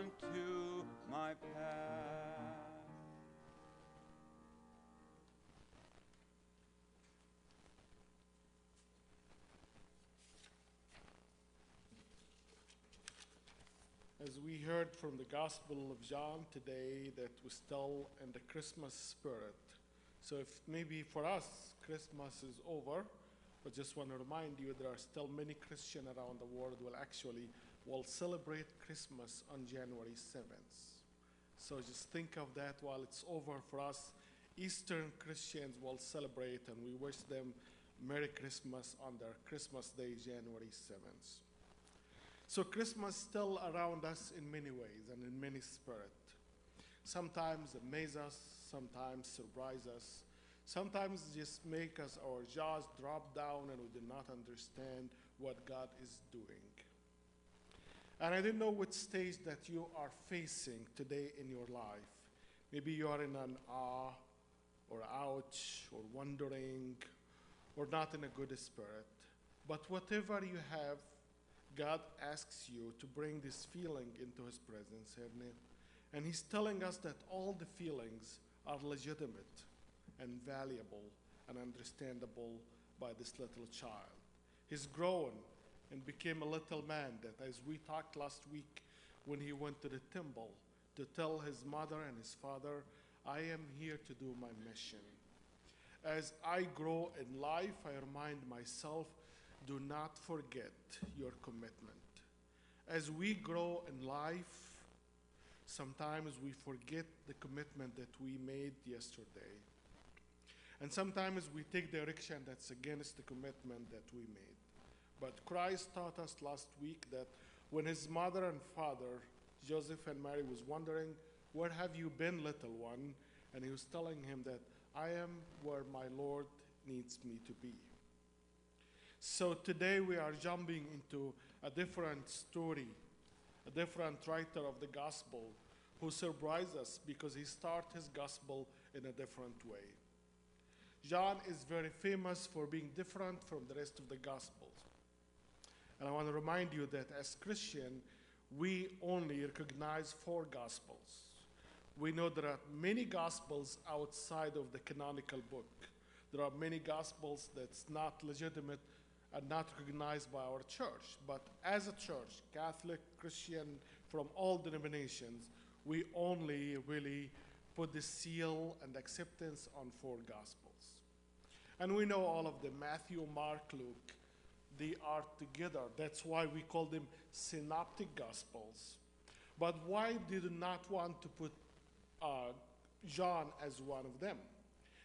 unto my path. As we heard from the Gospel of John today, that we're still in the Christmas spirit. So if maybe for us, Christmas is over, but just want to remind you there are still many Christians around the world will celebrate Christmas on January 7th. So just think of that while it's over for us. Eastern Christians will celebrate, and we wish them Merry Christmas on their Christmas Day, January 7th. So Christmas still around us in many ways and in many spirit. Sometimes amaze us, sometimes surprise us, sometimes just make us our jaws drop down and we do not understand what God is doing. And I don't know what stage that you are facing today in your life. Maybe you are in an awe or ouch or wondering or not in a good spirit. But whatever you have, God asks you to bring this feeling into his presence, and he's telling us that all the feelings are legitimate and valuable and understandable by this little child. He's grown and became a little man that, as we talked last week when he went to the temple to tell his mother and his father, I am here to do my mission. As I grow in life, I remind myself, do not forget your commitment. As we grow in life, sometimes we forget the commitment that we made yesterday. And sometimes we take direction that's against the commitment that we made. But Christ taught us last week that when his mother and father, Joseph and Mary, was wondering, where have you been, little one? And he was telling him that I am where my Lord needs me to be. So today we are jumping into a different story, a different writer of the gospel who surprised us because he started his gospel in a different way. John is very famous for being different from the rest of the gospels. And I want to remind you that as Christians, we only recognize 4 gospels. We know there are many gospels outside of the canonical book. There are many gospels that's not legitimate and not recognized by our church. But as a church, Catholic, Christian, from all denominations, we only really put the seal and acceptance on 4 gospels. And we know all of them, Matthew, Mark, Luke, they are together. That's why we call them synoptic gospels. But why did you not want to put John as one of them?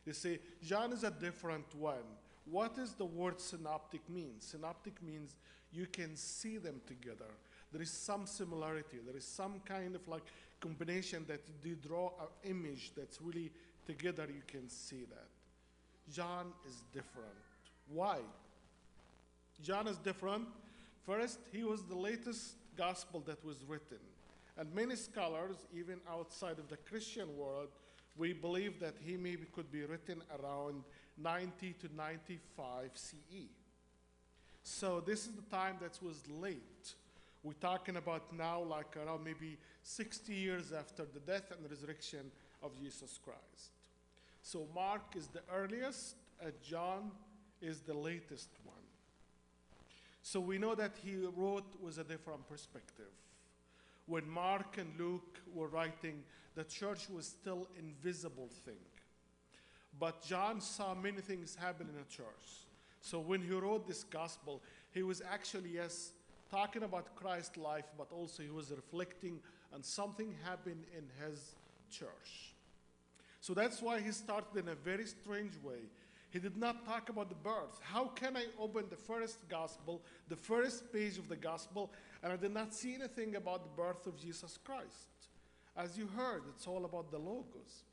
They say, John is a different one. What does the word synoptic mean? Synoptic means you can see them together. There is some similarity. There is some kind of like combination that you draw an image that's really together, you can see that. John is different. Why? John is different. First, he was the latest gospel that was written. And many scholars, even outside of the Christian world, we believe that he maybe could be written around 90 to 95 CE. So this is the time that was late. We're talking about now like around maybe 60 years after the death and resurrection of Jesus Christ. So Mark is the earliest, and John is the latest one. So we know that he wrote with a different perspective. When Mark and Luke were writing, the church was still invisible thing. But John saw many things happen in a church. So when he wrote this gospel, he was actually, yes, talking about Christ's life, but also he was reflecting on something happened in his church. So that's why he started in a very strange way. He did not talk about the birth. How can I open the first gospel, the first page of the gospel, and I did not see anything about the birth of Jesus Christ? As you heard, it's all about the Logos.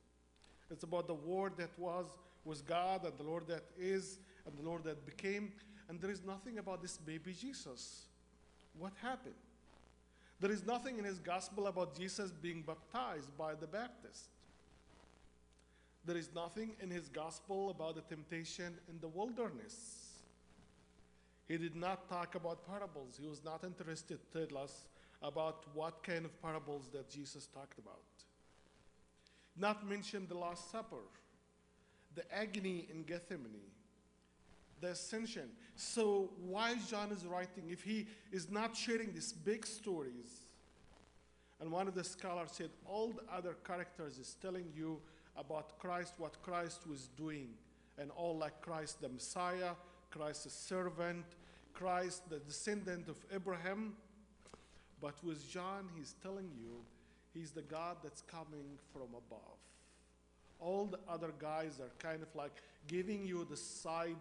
It's about the Word that was God, and the Lord that is, and the Lord that became. And there is nothing about this baby Jesus. What happened? There is nothing in his gospel about Jesus being baptized by the Baptist. There is nothing in his gospel about the temptation in the wilderness. He did not talk about parables. He was not interested to tell us about what kind of parables that Jesus talked about. Not mention the Last Supper, the agony in Gethsemane, the ascension. So why John is writing if he is not sharing these big stories? And one of the scholars said all the other characters is telling you about Christ, what Christ was doing, and all like Christ the Messiah, Christ the servant, Christ the descendant of Abraham. But with John, he's telling you he's the God that's coming from above. All the other guys are kind of like giving you the side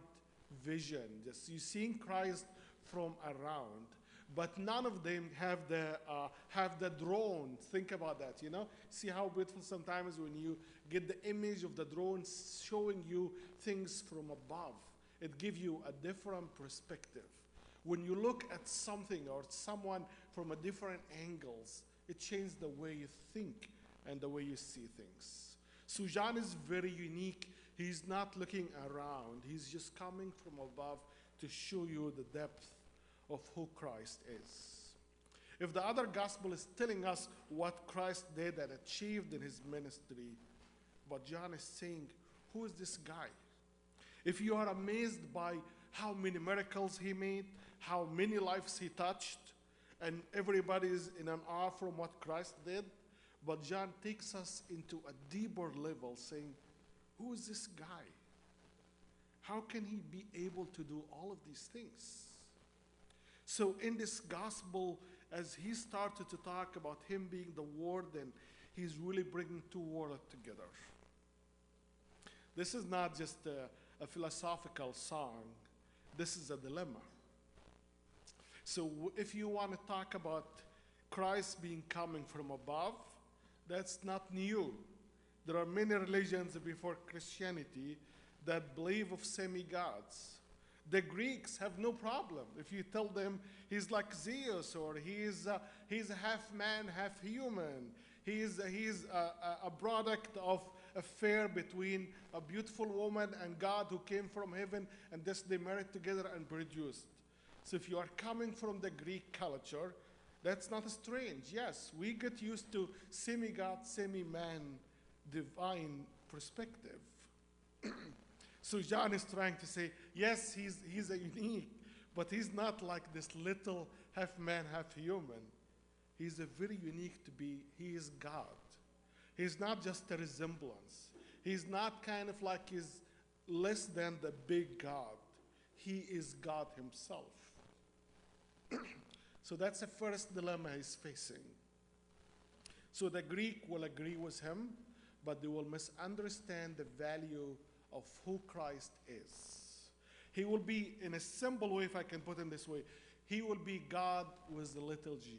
vision. Just you seeing Christ from around, but none of them have the drone. Think about that, you know? See how beautiful sometimes when you get the image of the drone showing you things from above. It gives you a different perspective. When you look at something or someone from a different angles, it changes the way you think and the way you see things. So John is very unique. He's not looking around. He's just coming from above to show you the depth of who Christ is. If the other gospel is telling us what Christ did and achieved in his ministry, but John is saying, who is this guy? If you are amazed by how many miracles he made, how many lives he touched, and everybody is in an awe from what Christ did, but John takes us into a deeper level saying, who is this guy? How can he be able to do all of these things? So in this gospel, as he started to talk about him being the Word, and he's really bringing two worlds together. This is not just a philosophical song. This is a dilemma. So if you want to talk about Christ being coming from above, that's not new. There are many religions before Christianity that believe of semi-gods. The Greeks have no problem. If you tell them he's like Zeus, or he's a half man, half human, he's a product of affair between a beautiful woman and God who came from heaven, and thus they married together and produced. So if you are coming from the Greek culture, that's not strange. Yes, we get used to semi-God, semi-man, divine perspective. So John is trying to say, yes, he's a unique, but he's not like this little half man, half human. He's a very unique to be, he is God. He's not just a resemblance. He's not kind of like he's less than the big God. He is God himself. So that's the first dilemma he's facing. So the Greek will agree with him, but they will misunderstand the value of who Christ is. He will be, in a simple way, if I can put it this way, he will be God with the little g,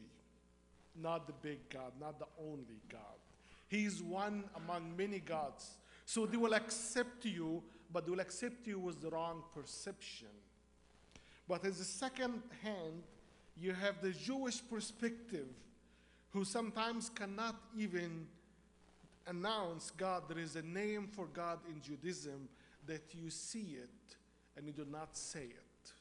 not the big God, not the only God. He's one among many gods. So they will accept you, but they will accept you with the wrong perception. But as a second hand, you have the Jewish perspective, who sometimes cannot even announce God. There is a name for God in Judaism that you see it and you do not say it.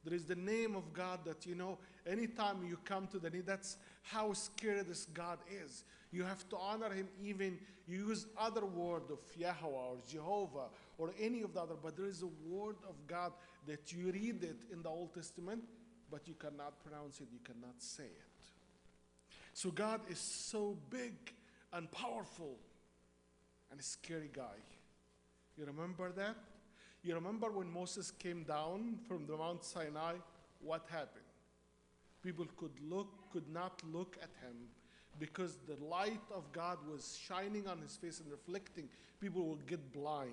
There is the name of God that, you know, anytime you come to the name, that's how scary this God is. You have to honor him, even you use other word of Yahweh or Jehovah or any of the other, but there is a word of God that you read it in the Old Testament, but you cannot pronounce it, you cannot say it. So God is so big and powerful and a scary guy. You remember that? You remember when Moses came down from the Mount Sinai, what happened? People could not look at him because the light of God was shining on his face and reflecting. People will get blind.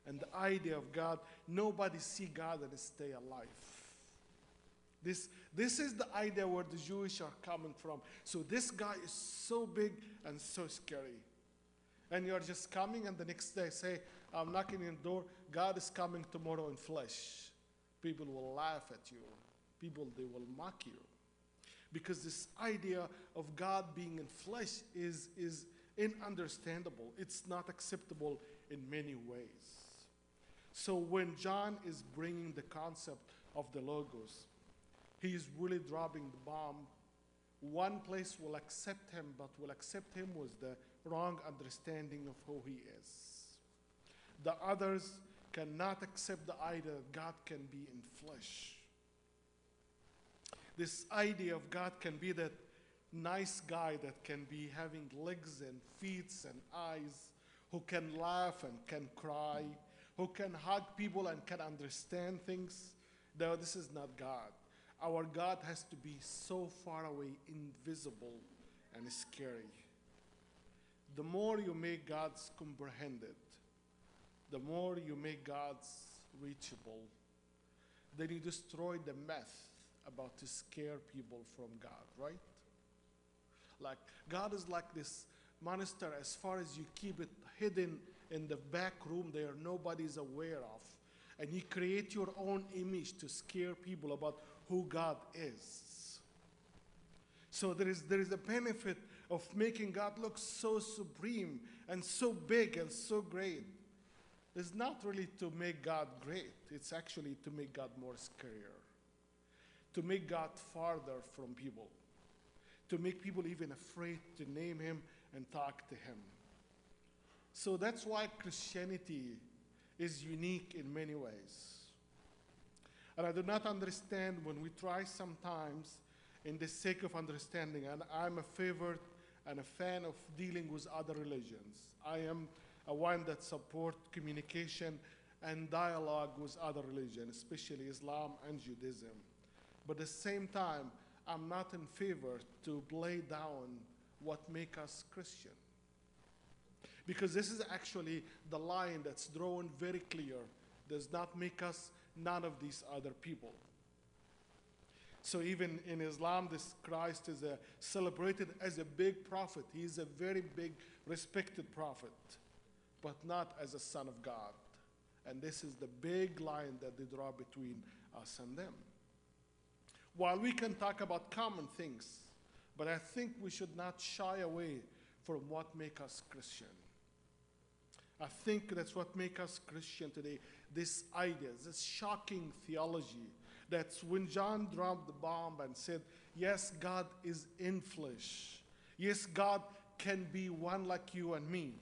And the idea of God, nobody see God and stay alive. This is the idea where the Jewish are coming from. So this guy is so big and so scary. And you're just coming, and the next day say, I'm knocking on the door, God is coming tomorrow in flesh. People will laugh at you. People, they will mock you. Because this idea of God being in flesh is ununderstandable. It's not acceptable in many ways. So when John is bringing the concept of the Logos, he is really dropping the bomb. One place will accept him, but will accept him with the wrong understanding of who he is. The others cannot accept the idea that God can be in flesh. This idea of God can be that nice guy that can be having legs and feet and eyes, who can laugh and can cry, who can hug people and can understand things. No, this is not God. Our God has to be so far away, invisible, and scary. The more you make God's comprehended, the more you make God's reachable, then you destroy the myth about to scare people from God, right? Like, God is like this monster as far as you keep it hidden in the back room there, nobody's aware of. And you create your own image to scare people about who God is. So there is a benefit of making God look so supreme and so big and so great. It's not really to make God great. It's actually to make God more scarier. To make God farther from people. To make people even afraid to name him and talk to him. So that's why Christianity is unique in many ways. And I do not understand when we try sometimes, in the sake of understanding, and I'm a favorite and a fan of dealing with other religions. I am a one that supports communication and dialogue with other religions, especially Islam and Judaism. But at the same time, I'm not in favor to lay down what makes us Christian. Because this is actually the line that's drawn very clear, does not make us none of these other people. So even in Islam, this Christ is celebrated as a big prophet. He is a very big, respected prophet, but not as a son of God. And this is the big line that they draw between us and them. While we can talk about common things, but I think we should not shy away from what makes us Christian. I think that's what makes us Christian today. This idea, this shocking theology, that's when John dropped the bomb and said, yes, God is in flesh. Yes, God can be one like you and me.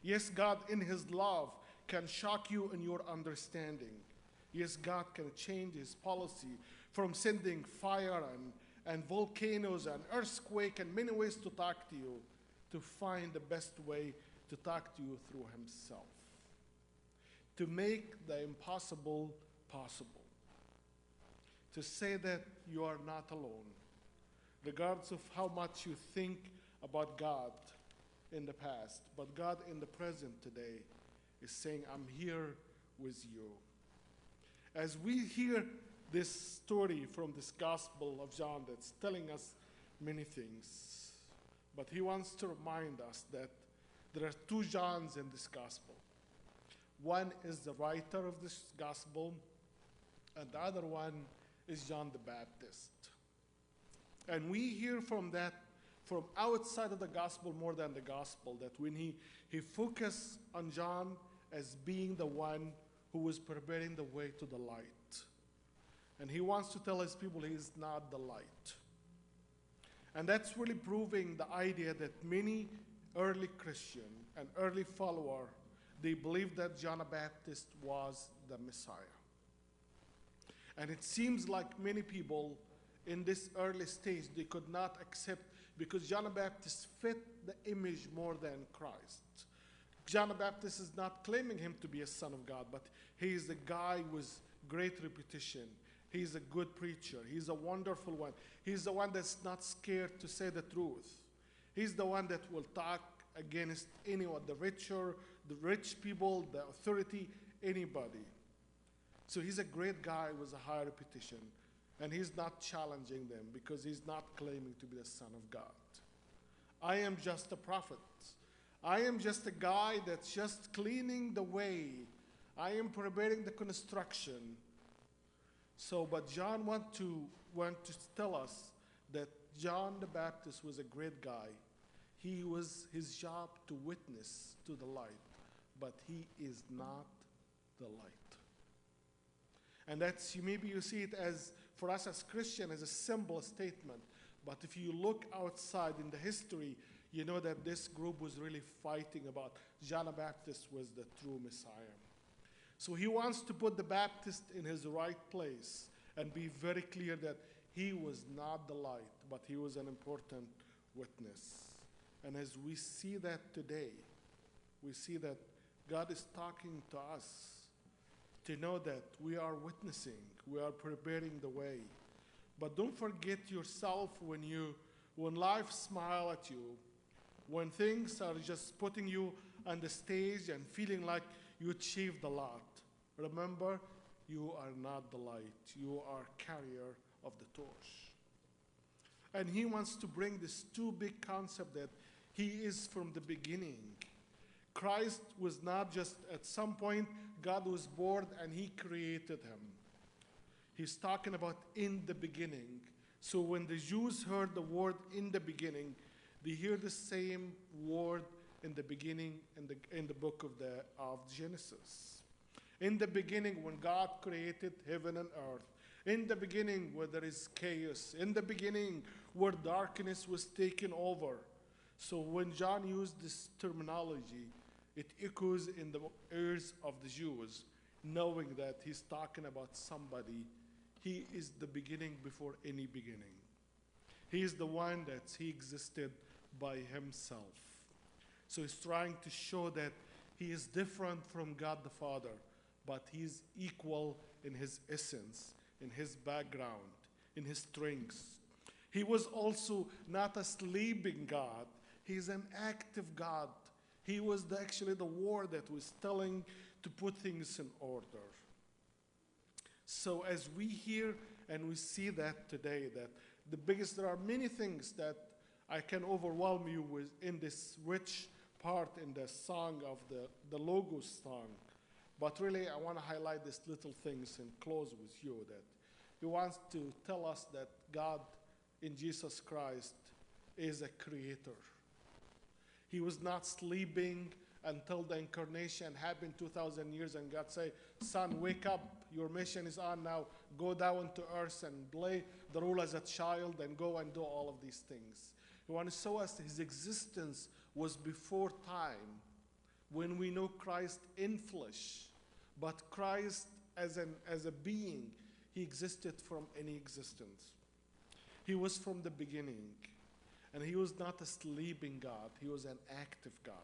Yes, God in his love can shock you in your understanding. Yes, God can change his policy from sending fire and volcanoes and earthquake and many ways to talk to you, to find the best way to talk to you through himself. To make the impossible possible. To say that you are not alone, regardless of how much you think about God in the past. But God in the present today is saying, I'm here with you. As we hear this story from this Gospel of John that's telling us many things, but he wants to remind us that there are two Johns in this Gospel. One is the writer of this Gospel, and the other one is John the Baptist. And we hear from that, from outside of the Gospel more than the Gospel, that when he focused on John as being the one who was preparing the way to the light. And he wants to tell his people he is not the light. And that's really proving the idea that many early Christian and early follower, they believed that John the Baptist was the Messiah. And it seems like many people in this early stage, they could not accept, because John the Baptist fit the image more than Christ. John the Baptist is not claiming him to be a son of God, but he is a guy with great reputation. He's a good preacher. He's a wonderful one. He's the one that's not scared to say the truth. He's the one that will talk against anyone, the rich people, the authority, anybody. So he's a great guy with a high reputation, and he's not challenging them because he's not claiming to be the Son of God. I am just a prophet. I am just a guy that's just cleaning the way. I am preparing the construction. So, but John want to tell us that John the Baptist was a great guy. He was his job to witness to the light, but he is not the light. And that's, maybe you see it as for us as Christians is a simple statement. But if you look outside in the history, you know that this group was really fighting about John the Baptist was the true Messiah. So he wants to put the Baptist in his right place and be very clear that he was not the light, but he was an important witness. And as we see that today, we see that God is talking to us to know that we are witnessing, we are preparing the way. But don't forget yourself when life smiles at you, when things are just putting you on the stage and feeling like you achieved a lot. Remember, you are not the light. You are carrier of the torch. And he wants to bring this two big concept that he is from the beginning. Christ was not just at some point, God was born and he created him. He's talking about in the beginning. So when the Jews heard the word in the beginning, they hear the same word in the beginning in the book of Genesis. In the beginning, when God created heaven and earth, in the beginning where there is chaos, in the beginning where darkness was taken over. So when John used this terminology, it echoes in the ears of the Jews, knowing that he's talking about somebody. He is the beginning before any beginning. He is the one that he existed by himself. So he's trying to show that he is different from God the Father, but he's equal in his essence, in his background, in his strengths. He was also not a sleeping God. He's an active God. He was actually the word that was telling to put things in order. So as we hear and we see that today, that there are many things that I can overwhelm you with in this rich part in the song of the Logos song. But really, I want to highlight these little things and close with you that he wants to tell us that God in Jesus Christ is a creator. He was not sleeping until the incarnation happened 2,000 years and God said, son, wake up, your mission is on now, go down to earth and play the role as a child and go and do all of these things. He wants to show us his existence was before time, when we know Christ in flesh, but Christ as a being, he existed from any existence. He was from the beginning, and he was not a sleeping God, he was an active God.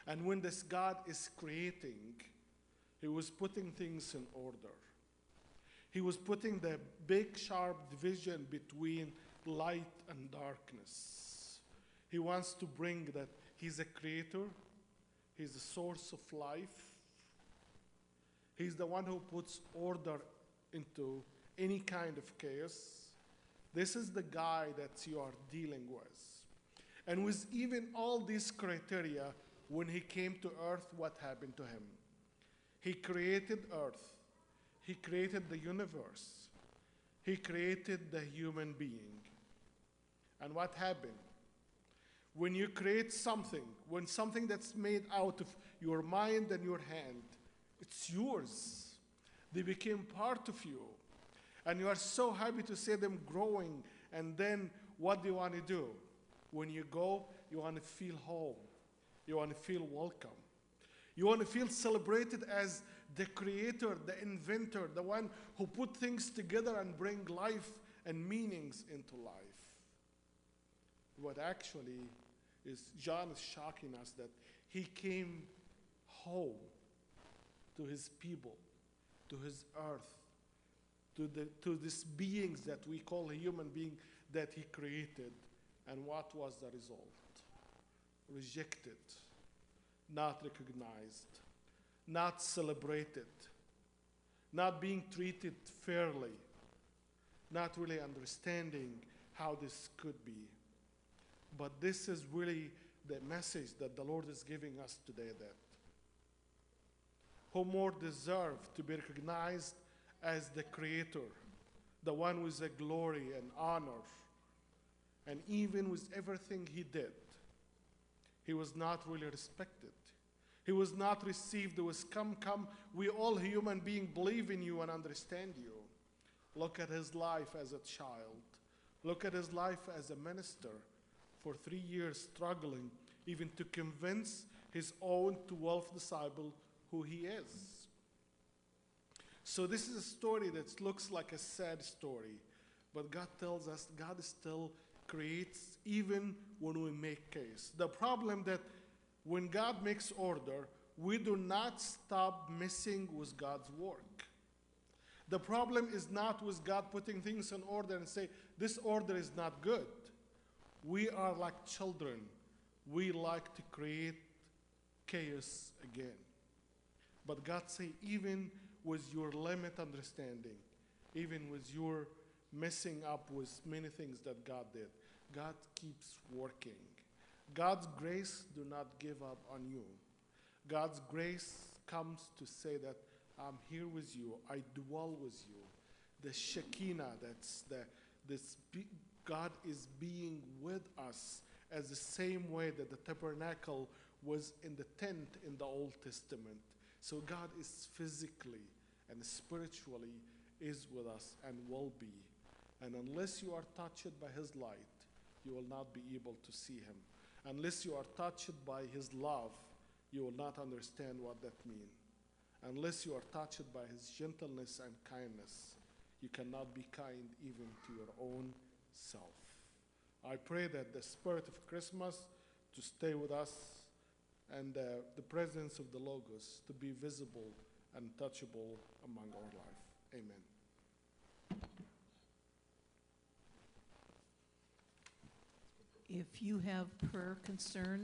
And when this God is creating, he was putting things in order. He was putting the big sharp division between light and darkness. He wants to bring that he's a creator, he's the source of life, he's the one who puts order into any kind of chaos. This is the guy that you are dealing with. And with even all these criteria, when he came to earth, what happened to him? He created earth. He created the universe. He created the human being. And what happened? When you create something, when something that's made out of your mind and your hand, it's yours. They became part of you. And you are so happy to see them growing. And then what do you want to do? When you go, you want to feel home. You want to feel welcome. You want to feel celebrated as the creator, the inventor, the one who put things together and bring life and meanings into life. What actually is, John is shocking us that he came home to his people, to his earth, to these beings that we call a human being that he created. And what was the result? Rejected, not recognized, not celebrated, not being treated fairly, not really understanding how this could be. But this is really the message that the Lord is giving us today, that who more deserve to be recognized as the creator, the one with the glory and honor. And even with everything he did, he was not really respected. He was not received. It was come, we all human beings believe in you and understand you. Look at his life as a child. Look at his life as a minister for 3 years, struggling even to convince his own 12 disciples who he is. So this is a story that looks like a sad story, but God tells us God still creates even when we make chaos. The problem that when God makes order, we do not stop messing with God's work. The problem is not with God putting things in order and say, this order is not good. We are like children. We like to create chaos again. But God say, even with your limited understanding, even with your messing up with many things that God did, God keeps working. God's grace do not give up on you. God's grace comes to say that I'm here with you. I dwell with you. The Shekinah, God is being with us as the same way that the tabernacle was in the tent in the Old Testament. So God is physically and spiritually is with us and will be. And unless you are touched by his light, you will not be able to see him. Unless you are touched by his love, you will not understand what that means. Unless you are touched by his gentleness and kindness, you cannot be kind even to your own self. I pray that the spirit of Christmas to stay with us and the presence of the Logos to be visible and touchable among our life. Amen. If you have prayer concerns,